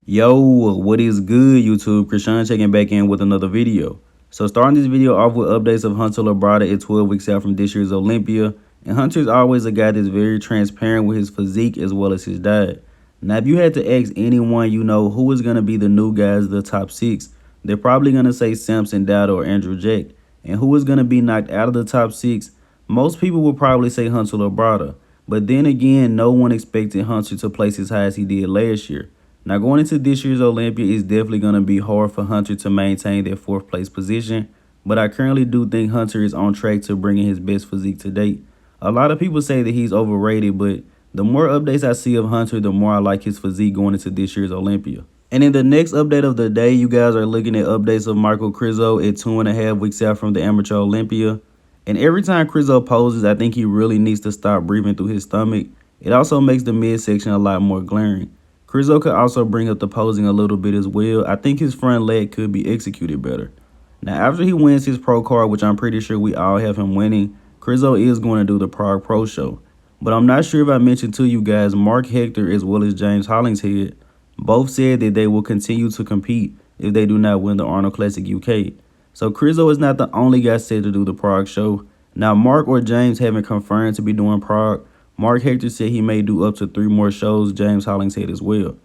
Yo, what is good, YouTube? Krishan checking back in with another video. So starting this video off with updates of Hunter Labrada at 12 weeks out from this year's Olympia. And Hunter's always a guy that's very transparent with his physique as well as his diet. Now, if you had to ask anyone you know who is going to be the new guys, the top 6, they're probably going to say Samson Dowda or Andrew Jack. And who is going to be knocked out of the top 6? Most people will probably say Hunter Labrada. But then again, no one expected Hunter to place as high as he did last year. Now, going into this year's Olympia is definitely going to be hard for Hunter to maintain that 4th place position, but I currently do think Hunter is on track to bringing his best physique to date. A lot of people say that he's overrated, but the more updates I see of Hunter, the more I like his physique going into this year's Olympia. And in the next update of the day, you guys are looking at updates of Michal Krizo at 2.5 weeks out from the Amateur Olympia. And every time Krizo poses, I think he really needs to stop breathing through his stomach. It also makes the midsection a lot more glaring. Krizo could also bring up the posing a little bit as well. I think his front leg could be executed better. Now, after he wins his pro card, which I'm pretty sure we all have him winning, Krizo is going to do the Prague Pro Show. But I'm not sure if I mentioned to you guys, Marc Hector as well as James Hollingshead both said that they will continue to compete if they do not win the Arnold Classic UK. So Krizo is not the only guy set to do the Prague Show. Now, Marc or James haven't confirmed to be doing Prague. Marc Hector said he may do up to 3 more shows, James Hollingshead as well.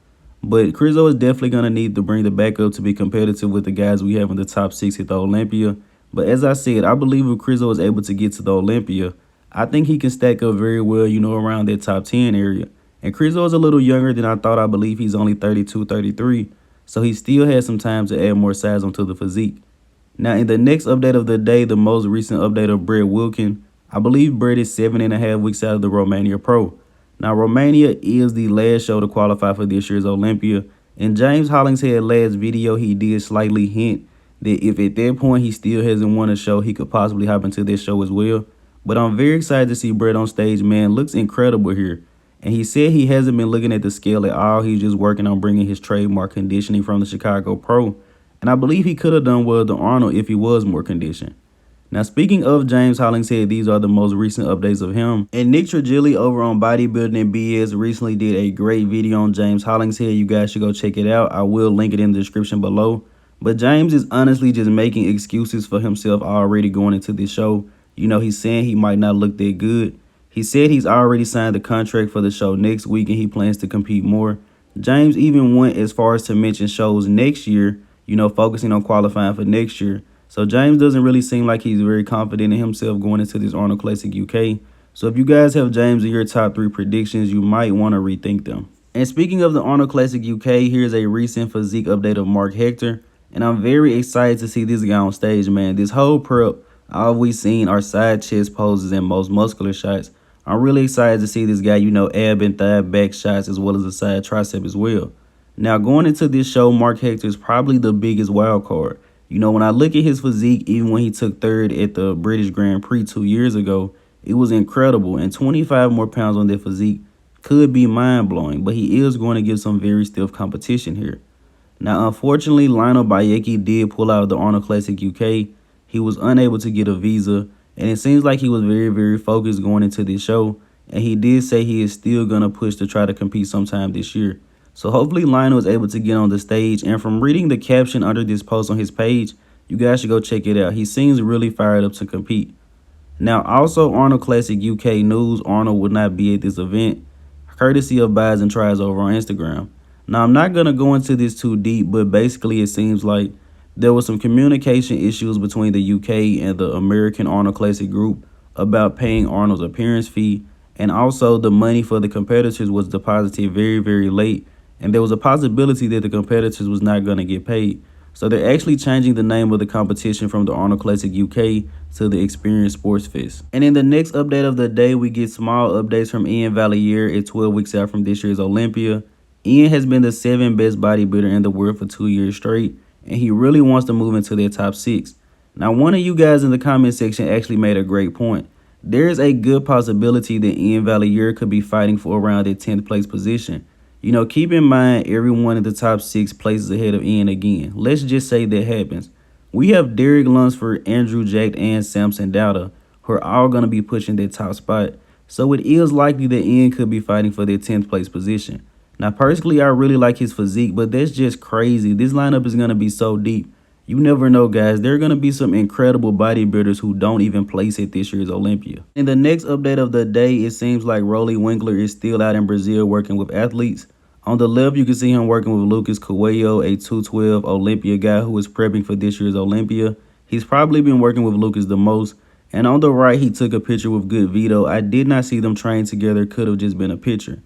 But Krizo is definitely going to need to bring the backup to be competitive with the guys we have in the top 6 at the Olympia. But as I said, I believe if Krizo is able to get to the Olympia, I think he can stack up very well, around that top 10 area. And Krizo is a little younger than I thought. I believe he's only 32, 33. So he still has some time to add more size onto the physique. Now, in the next update of the day, the most recent update of Brett Wilkin, I believe Brett is 7.5 weeks out of the Romania Pro. Now, Romania is the last show to qualify for this year's Olympia. In James Hollingshead's last video, he did slightly hint that if at that point he still hasn't won a show, he could possibly hop into this show as well. But I'm very excited to see Brett on stage, man. Looks incredible here. And he said he hasn't been looking at the scale at all. He's just working on bringing his trademark conditioning from the Chicago Pro. And I believe he could have done well at the Arnold if he was more conditioned. Now, speaking of James Hollingshead, these are the most recent updates of him. And Nick Trigilli over on Bodybuilding and BS recently did a great video on James Hollingshead. You guys should go check it out. I will link it in the description below. But James is honestly just making excuses for himself already going into this show. He's saying he might not look that good. He said he's already signed the contract for the show next week and he plans to compete more. James even went as far as to mention shows next year, focusing on qualifying for next year. So James doesn't really seem like he's very confident in himself going into this Arnold Classic UK. So if you guys have James in your top 3 predictions, you might want to rethink them. And speaking of the Arnold Classic UK, here's a recent physique update of Marc Hector. And I'm very excited to see this guy on stage, man. This whole prep, all we've seen are side chest poses and most muscular shots. I'm really excited to see this guy, ab and thigh back shots as well as a side tricep as well. Now, going into this show, Marc Hector is probably the biggest wild card. When I look at his physique, even when he took 3rd at the British Grand Prix 2 years ago, it was incredible. And 25 more pounds on that physique could be mind-blowing, but he is going to give some very stiff competition here. Now, unfortunately, Lionel Byeke did pull out of the Arnold Classic UK. He was unable to get a visa, and it seems like he was very, very focused going into this show. And he did say he is still going to push to try to compete sometime this year. So hopefully Lionel is able to get on the stage. And from reading the caption under this post on his page, you guys should go check it out. He seems really fired up to compete. Now, also Arnold Classic UK news, Arnold would not be at this event, courtesy of Buys and Tries over on Instagram. Now, I'm not going to go into this too deep, but basically it seems like there was some communication issues between the UK and the American Arnold Classic group about paying Arnold's appearance fee. And also the money for the competitors was deposited very, very late. And there was a possibility that the competitors was not going to get paid. So they're actually changing the name of the competition from the Arnold Classic UK to the Experience Sports Fest. And in the next update of the day, we get small updates from Iain Valliere at 12 weeks out from this year's Olympia. Iain has been the 7th best bodybuilder in the world for 2 years straight, and he really wants to move into their top 6. Now, one of you guys in the comment section actually made a great point. There is a good possibility that Iain Valliere could be fighting for around their 10th place position. Keep in mind everyone in the top 6 places ahead of Iain again. Let's just say that happens. We have Derek Lunsford, Andrew Jack, and Samson Dowda, who are all going to be pushing their top spot. So it is likely that Iain could be fighting for their 10th place position. Now, personally, I really like his physique, but that's just crazy. This lineup is going to be so deep. You never know, guys. There are going to be some incredible bodybuilders who don't even place at this year's Olympia. In the next update of the day, it seems like Roelly Winkler is still out in Brazil working with athletes. On the left, you can see him working with Lucas Coelho, a 212 Olympia guy who is prepping for this year's Olympia. He's probably been working with Lucas the most. And on the right, he took a picture with good Vito. I did not see them train together. Could have just been a picture.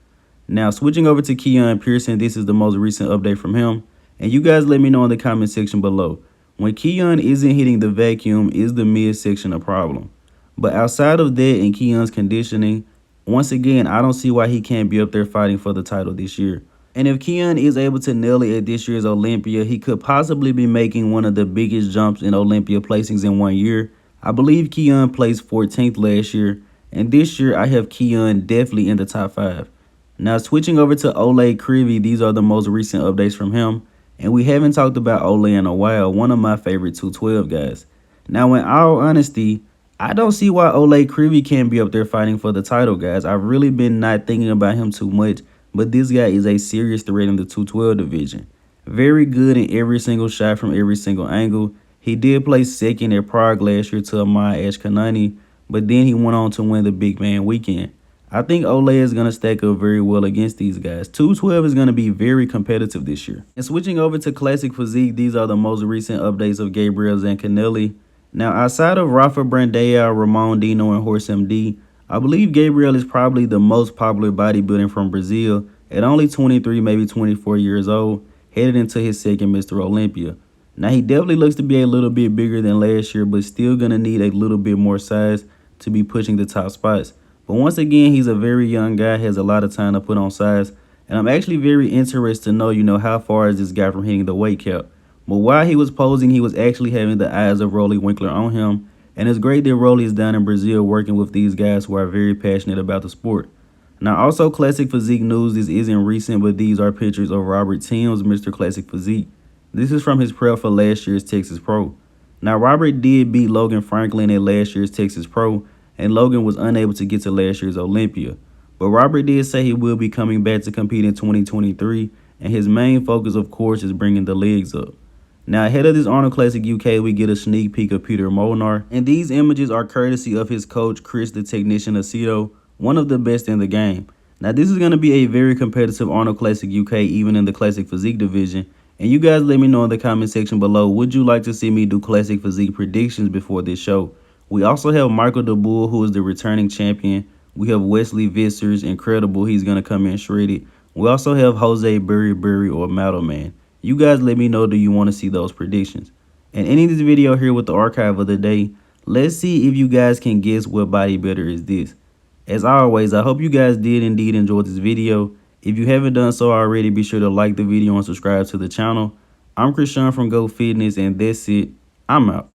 Now, switching over to Keone Pearson, this is the most recent update from him. And you guys let me know in the comment section below. When Keone isn't hitting the vacuum, is the midsection a problem? But outside of that and Keone's conditioning, once again, I don't see why he can't be up there fighting for the title this year. And if Keone is able to nail it at this year's Olympia, he could possibly be making one of the biggest jumps in Olympia placings in 1 year. I believe Keone placed 14th last year, and this year I have Keone definitely in the top 5. Now, switching over to Oleh Kryvi, these are the most recent updates from him. And we haven't talked about Oleh in a while, one of my favorite 212 guys. Now, in all honesty, I don't see why Oleh Kryvi can't be up there fighting for the title, guys. I've really been not thinking about him too much, but this guy is a serious threat in the 212 division. Very good in every single shot from every single angle. He did place second at Prague last year to Ahmad Ashkanani, but then he went on to win the big man weekend. I think Oleh is going to stack up very well against these guys. 212 is going to be very competitive this year. And switching over to classic physique, these are the most recent updates of Gabriel Zancanelli. Now, outside of Rafa Brandao, Ramon Dino, and Horse MD, I believe Gabriel is probably the most popular bodybuilder from Brazil at only 23, maybe 24 years old, headed into his second Mr. Olympia. Now, he definitely looks to be a little bit bigger than last year, but still going to need a little bit more size to be pushing the top spots. But once again, he's a very young guy, has a lot of time to put on size. And I'm actually very interested to know, how far is this guy from hitting the weight cap. But while he was posing, he was actually having the eyes of Roelly Winkler on him. And it's great that Roelly is down in Brazil working with these guys who are very passionate about the sport. Now, also classic physique news, this isn't recent, but these are pictures of Robert Timms, Mr. Classic Physique. This is from his prep for last year's Texas Pro. Now, Robert did beat Logan Franklin at last year's Texas Pro, and Logan was unable to get to last year's Olympia. But Robert did say he will be coming back to compete in 2023, and his main focus, of course, is bringing the legs up. Now, ahead of this Arnold Classic UK, we get a sneak peek of Peter Molnar, and these images are courtesy of his coach, Chris the Technician Aceto, one of the best in the game. Now, this is going to be a very competitive Arnold Classic UK, even in the Classic Physique division. And you guys let me know in the comment section below, would you like to see me do Classic Physique predictions before this show? We also have Michael the Bull, who is the returning champion. We have Wesley Vissers, incredible. He's going to come in shredded. We also have Jose Burry or Metal Man. You guys let me know, do you want to see those predictions? And ending this video here with the archive of the day, let's see if you guys can guess what bodybuilder is this. As always, I hope you guys did indeed enjoy this video. If you haven't done so already, be sure to like the video and subscribe to the channel. I'm Krishan from Go Fitness, and that's it. I'm out.